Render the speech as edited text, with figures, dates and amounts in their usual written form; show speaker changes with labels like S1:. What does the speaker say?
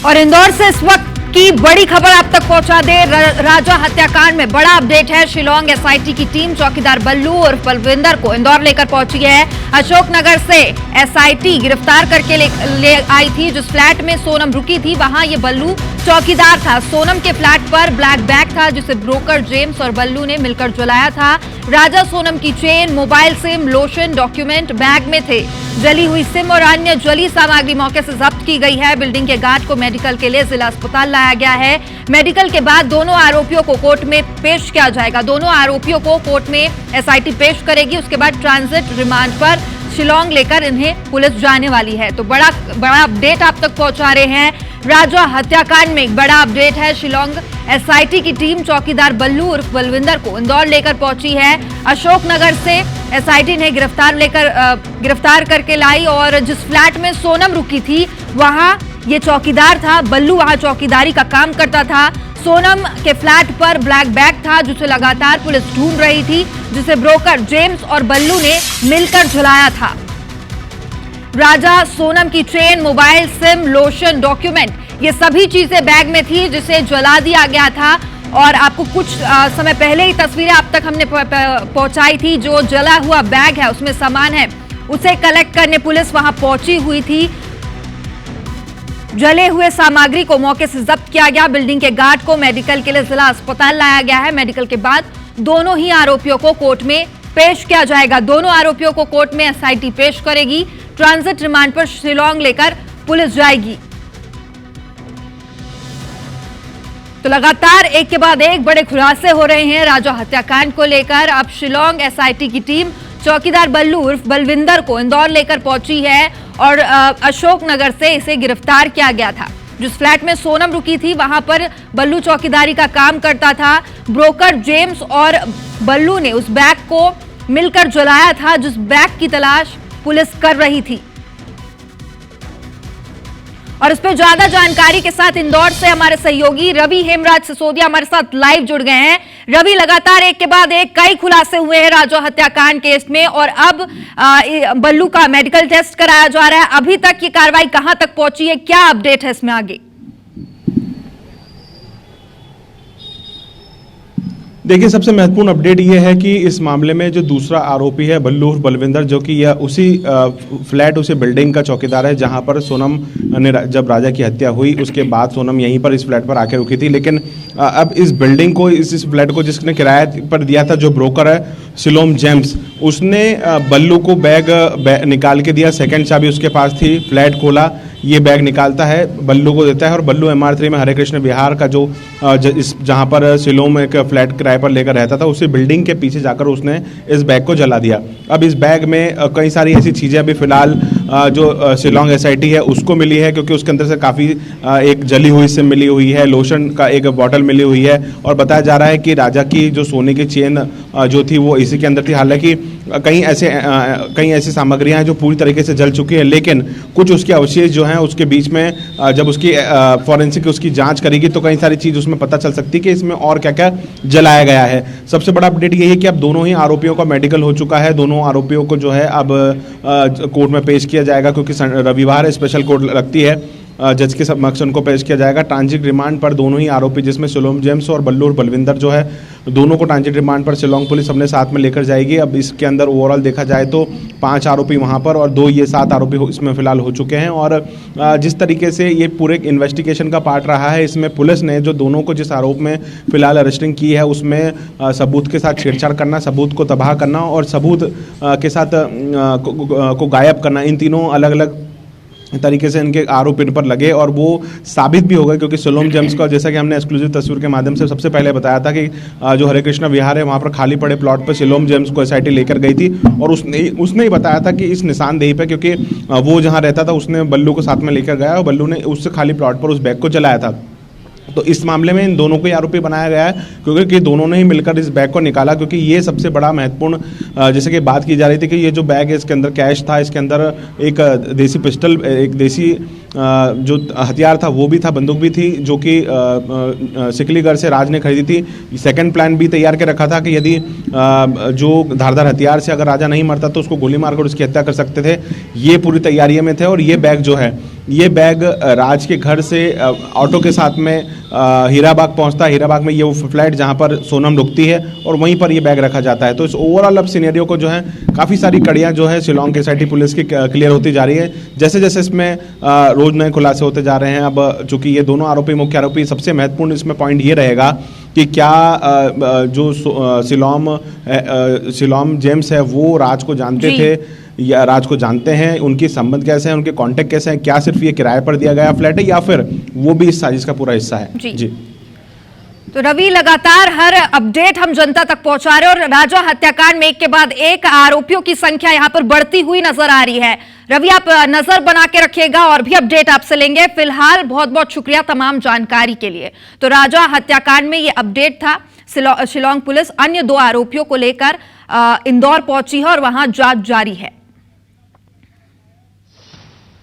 S1: और इंदौर से इस वक्त की बड़ी खबर आप तक पहुंचा दे। राजा हत्याकांड में बड़ा अपडेट है। शिलांग एसआईटी की टीम चौकीदार बल्लू और बलविंदर को इंदौर लेकर पहुंची है। अशोकनगर से एसआईटी गिरफ्तार करके ले आई थी। जिस फ्लैट में सोनम रुकी थी वहां ये बल्लू चौकीदार था। सोनम के फ्लैट पर ब्लैक बैग था जिसे ब्रोकर जेम्स और बल्लू ने मिलकर जलाया था। राजा सोनम की chain, mobile SIM, lotion, document bag में थे। जली हुई सिम और अन्य जली सामग्री मौके से जब्त की गई है। बिल्डिंग के गार्ड को मेडिकल के लिए जिला अस्पताल लाया गया है। मेडिकल के बाद दोनों आरोपियों को कोर्ट में पेश किया जाएगा। दोनों आरोपियों को कोर्ट में एसआईटी पेश करेगी। उसके बाद ट्रांजिट रिमांड पर शिलांग लेकर इन्हें पुलिस जाने वाली है। तो बड़ा अपडेट आप तक पहुंचा रहे हैं। राजा हत्याकांड में एक बड़ा अपडेट है। शिलांग एसआईटी की टीम चौकीदार बल्लू और बलविंदर को इंदौर लेकर पहुंची है। अशोकनगर से एसआईटी ने गिरफ्तार करके लाई और जिस फ्लैट में सोनम रुकी थी वहां ये चौकीदार था। बल्लू वहां चौकीदारी का काम करता था। सोनम के फ्लैट पर ब्लैक बैग था जिसे लगातार पुलिस ढूंढ रही थी, जिसे ब्रोकर जेम्स और बल्लू ने मिलकर जलाया था। राजा सोनम की chain, mobile, SIM, lotion, document ये सभी चीजें बैग में थी जिसे जला दिया गया था। और आपको कुछ समय पहले ही तस्वीरें आप तक हमने पहुंचाई थी। जो जला हुआ बैग है उसमें सामान है उसे कलेक्ट करने पुलिस वहां पहुंची हुई थी। जले हुए सामग्री को मौके से जब्त किया गया। बिल्डिंग के गार्ड को मेडिकल के लिए जिला अस्पताल लाया गया है। मेडिकल के बाद दोनों ही आरोपियों को कोर्ट में पेश किया जाएगा। दोनों आरोपियों को कोर्ट में एसआईटी पेश करेगी। ट्रांजिट रिमांड पर शिलांग लेकर पुलिस जाएगी। तो लगातार एक के बाद एक बड़े खुलासे हो रहे हैं राजा हत्याकांड को लेकर। अब शिलांग एसआईटी की टीम चौकीदार बल्लू उर्फ बलविंदर को इंदौर लेकर पहुंची है और अशोकनगर से इसे गिरफ्तार किया गया था। जिस फ्लैट में सोनम रुकी थी वहां पर बल्लू चौकीदारी का काम करता था। ब्रोकर जेम्स और बल्लू ने उस बैग को मिलकर जलाया था जिस बैग की तलाश पुलिस कर रही थी। और इस पर ज्यादा जानकारी के साथ इंदौर से हमारे सहयोगी रवि हेमराज सिसोदिया हमारे साथ लाइव जुड़ गए हैं। रवि, लगातार एक के बाद एक कई खुलासे हुए हैं राजा हत्याकांड केस में और अब बल्लू का मेडिकल टेस्ट कराया जा रहा है। अभी तक ये कार्रवाई कहां तक पहुंची है, क्या अपडेट है इसमें आगे?
S2: देखिए, सबसे महत्वपूर्ण अपडेट ये है कि इस मामले में जो दूसरा आरोपी है बल्लू बलविंदर, जो कि यह उसी फ्लैट, उसी बिल्डिंग का चौकीदार है जहां पर सोनम ने जब राजा की हत्या हुई उसके बाद सोनम यहीं पर इस फ्लैट पर आकर रुकी थी। लेकिन अब इस बिल्डिंग को, इस फ्लैट को जिसने किराए पर दिया था, जो ब्रोकर है शिलोम जेम्स, उसने बल्लू को बैग निकाल के दिया। सेकेंड चाबी उसके पास थी। फ्लैट खोला, ये बैग निकालता है, बल्लू को देता है और बल्लू MR3 में हरे कृष्ण विहार का जो जहाँ पर शिलोम एक फ्लैट किराए पर लेकर रहता था, उसी बिल्डिंग के पीछे जाकर उसने इस बैग को जला दिया। अब इस बैग में कई सारी ऐसी चीज़ें अभी फिलहाल जो शिलांग एसआईटी है उसको मिली है, क्योंकि उसके अंदर से काफ़ी एक जली हुई सिम मिली हुई है, लोशन का एक बॉटल मिली हुई है और बताया जा रहा है कि राजा की जो सोने की चेन जो थी वो इसी के अंदर थी। हालांकि कई ऐसी सामग्रियां हैं जो पूरी तरीके से जल चुकी है, लेकिन कुछ उसके अवशेष जो हैं उसके बीच में जब उसकी फॉरेंसिक उसकी जांच करेगी तो कई सारी चीज़ उसमें पता चल सकती है कि इसमें और क्या क्या जलाया गया है। सबसे बड़ा अपडेट ये है कि अब दोनों ही आरोपियों का मेडिकल हो चुका है। दोनों आरोपियों को जो है अब कोर्ट में पेश किया जाएगा, क्योंकि रविवार स्पेशल कोर्ट लगती है। जज के समक्ष उनको पेश किया जाएगा। ट्रांजिट रिमांड पर दोनों ही आरोपी, जिसमें शिलोम जेम्स और बल्लू और बलविंदर जो है, दोनों को ट्रांजिट रिमांड पर शिलांग पुलिस अपने साथ में लेकर जाएगी। अब इसके अंदर ओवरऑल देखा जाए तो 5 आरोपी वहां पर और 2 ये 7 आरोपी इसमें फिलहाल हो चुके हैं। और जिस तरीके से ये पूरे इन्वेस्टिगेशन का पार्ट रहा है, इसमें पुलिस ने जो दोनों को जिस आरोप में फिलहाल अरेस्टिंग की है उसमें सबूत के साथ छेड़छाड़ करना, सबूत को तबाह करना और सबूत के साथ को गायब करना, इन तीनों अलग अलग तरीके से इनके आरोप इन पर लगे और वो साबित भी हो गए। क्योंकि शिलोम जेम्स का, जैसा कि हमने एक्सक्लूसिव तस्वीर के माध्यम से सबसे पहले बताया था कि जो हरे कृष्ण विहार है वहाँ पर खाली पड़े प्लॉट पर शिलोम जेम्स को एसआईटी लेकर गई थी और उसने ही बताया था कि इस निशानदेही पे, क्योंकि वो जहाँ रहता था उसने बल्लू को साथ में लेकर गया और बल्लू ने उससे खाली प्लॉट पर उस बैग को जलाया था। तो इस मामले में इन दोनों को ही आरोपी बनाया गया है, क्योंकि दोनों ने ही मिलकर इस बैग को निकाला। क्योंकि ये सबसे बड़ा महत्वपूर्ण, जैसे कि बात की जा रही थी कि ये जो बैग है इसके अंदर कैश था, इसके अंदर एक देसी पिस्टल, एक देसी जो हथियार था वो भी था, बंदूक भी थी, जो कि सिकलीगढ़ से राज ने खरीदी थी। सेकंड प्लान भी तैयार के रखा था कि यदि जो धारदार हथियार से अगर राजा नहीं मरता तो उसको गोली मारकर उसकी हत्या कर सकते थे। ये पूरी तैयारियों में थे। और ये बैग जो है, ये बैग राज के घर से ऑटो के साथ में हीराबाग पहुंचता है। हीराबाग में ये वो फ्लैट जहां पर सोनम रुकती है और वहीं पर ये बैग रखा जाता है। तो इस ओवरऑल अब सिनेरियो को जो है काफ़ी सारी कड़ियां जो है शिलोंग के SIT पुलिस की क्लियर होती जा रही है। जैसे जैसे इसमें रोज नए खुलासे होते जा रहे हैं। अब चूंकि ये दोनों आरोपी, मुख्य आरोपी, सबसे महत्वपूर्ण इसमें पॉइंट ये रहेगा कि क्या जो शिलोम जेम्स है वो राज को जानते थे या राज को जानते हैं, उनके संबंध कैसे हैं, उनके कांटेक्ट कैसे हैं, क्या सिर्फ ये किराए पर दिया गया फ्लैट है या फिर वो भी इस साजिश का पूरा हिस्सा है। जी
S1: तो रवि, लगातार हर अपडेट हम जनता तक पहुंचा रहे हैं और राजा हत्याकांड में एक के बाद एक आरोपियों की संख्या यहां पर बढ़ती हुई नजर आ रही है। रवि, आप नजर बना के रखिएगा और भी अपडेट आपसे लेंगे। फिलहाल बहुत बहुत शुक्रिया तमाम जानकारी के लिए। तो राजा हत्याकांड में ये अपडेट था। शिलोंग पुलिस अन्य 2 आरोपियों को लेकर इंदौर पहुंची है और वहां जांच जारी है।